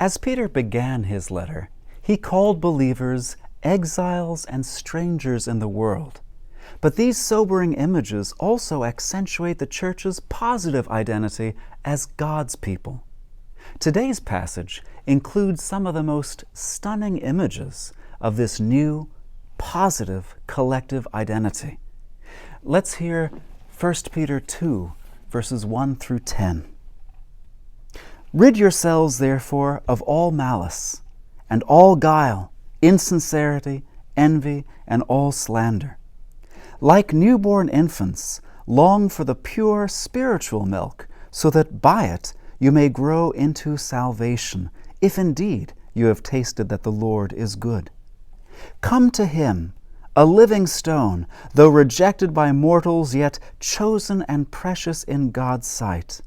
As Peter began his letter, he called believers exiles and strangers in the world. But these sobering images also accentuate the church's positive identity as God's people. Today's passage includes some of the most stunning images of this new, positive, collective identity. Let's hear 1 Peter 2, verses 1 through 10. Rid yourselves, therefore, of all malice, and all guile, insincerity, envy, and all slander. Like newborn infants, long for the pure spiritual milk, so that by it you may grow into salvation, if indeed you have tasted that the Lord is good. Come to him, a living stone, though rejected by mortals, yet chosen and precious in God's sight.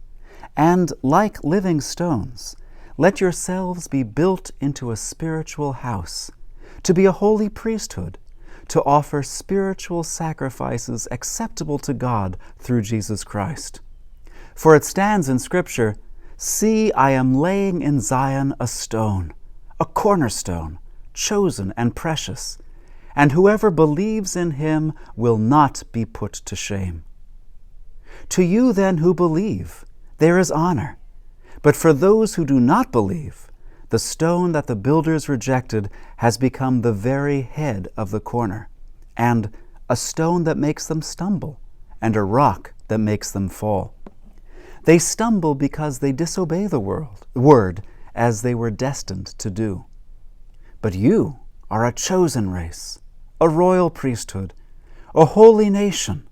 And like living stones, let yourselves be built into a spiritual house, to be a holy priesthood, to offer spiritual sacrifices acceptable to God through Jesus Christ. For it stands in Scripture, "See, I am laying in Zion a stone, a cornerstone, chosen and precious, and whoever believes in him will not be put to shame." To you then who believe, there is honor. But for those who do not believe, the stone that the builders rejected has become the very head of the corner, and a stone that makes them stumble, and a rock that makes them fall. They stumble because they disobey the word as they were destined to do. But you are a chosen race, a royal priesthood, a holy nation,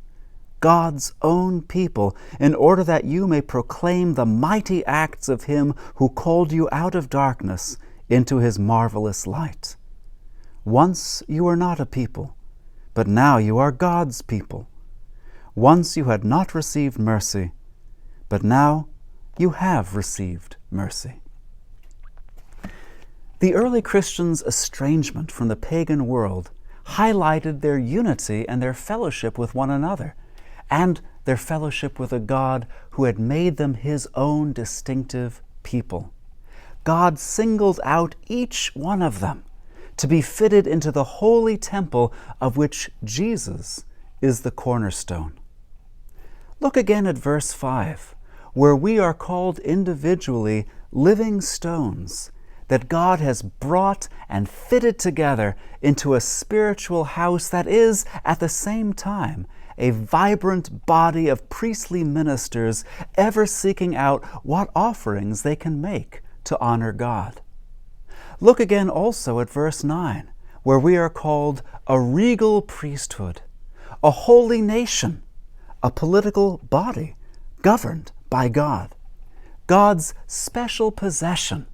God's own people, in order that you may proclaim the mighty acts of him who called you out of darkness into his marvelous light. Once you were not a people, but now you are God's people. Once you had not received mercy, but now you have received mercy. The early Christians' estrangement from the pagan world highlighted their unity and their fellowship with one another, and their fellowship with a God who had made them his own distinctive people. God singled out each one of them to be fitted into the holy temple of which Jesus is the cornerstone. Look again at verse 5, where we are called individually living stones that God has brought and fitted together into a spiritual house that is, at the same time, a vibrant body of priestly ministers ever seeking out what offerings they can make to honor God. Look again also at verse 9, where we are called a regal priesthood, a holy nation, a political body governed by God, God's special possession,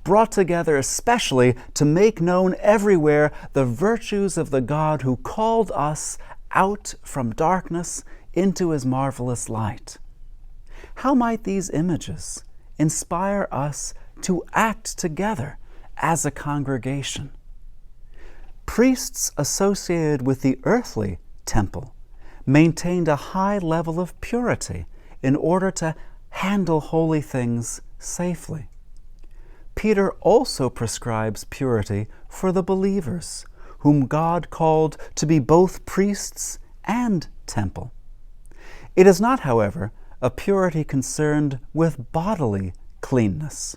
brought together especially to make known everywhere the virtues of the God who called us out from darkness into his marvelous light. How might these images inspire us to act together as a congregation? Priests associated with the earthly temple maintained a high level of purity in order to handle holy things safely. Peter also prescribes purity for the believers, whom God called to be both priests and temple. It is not, however, a purity concerned with bodily cleanness.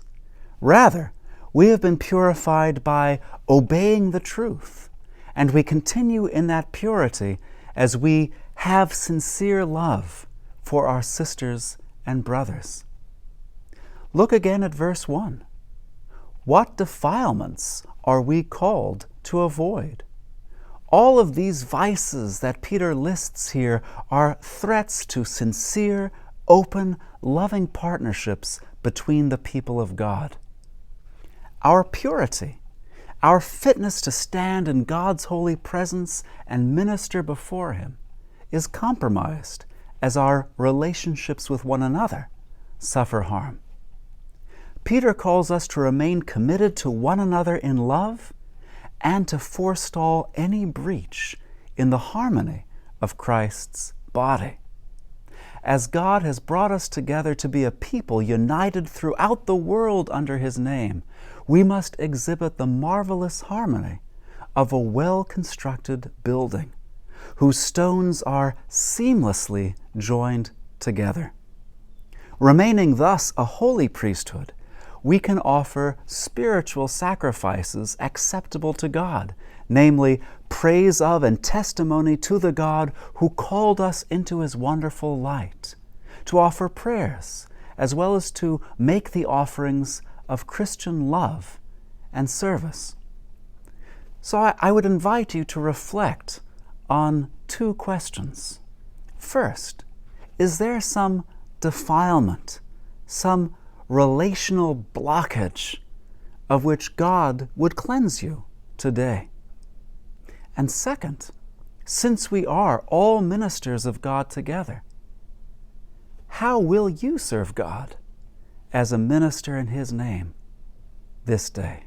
Rather, we have been purified by obeying the truth, and we continue in that purity as we have sincere love for our sisters and brothers. Look again at verse 1. What defilements are we called to avoid? All of these vices that Peter lists here are threats to sincere, open, loving partnerships between the people of God. Our purity, our fitness to stand in God's holy presence and minister before him, is compromised as our relationships with one another suffer harm. Peter calls us to remain committed to one another in love and to forestall any breach in the harmony of Christ's body. as God has brought us together to be a people united throughout the world under His name, we must exhibit the marvelous harmony of a well-constructed building, whose stones are seamlessly joined together. Remaining thus a holy priesthood, we can offer spiritual sacrifices acceptable to God, namely, praise of and testimony to the God who called us into His wonderful light, to offer prayers, as well as to make the offerings of Christian love and service. So I would invite you to reflect on two questions. First, is there some defilement, some relational blockage of which God would cleanse you today? And second, since we are all ministers of God together, how will you serve God as a minister in His name this day?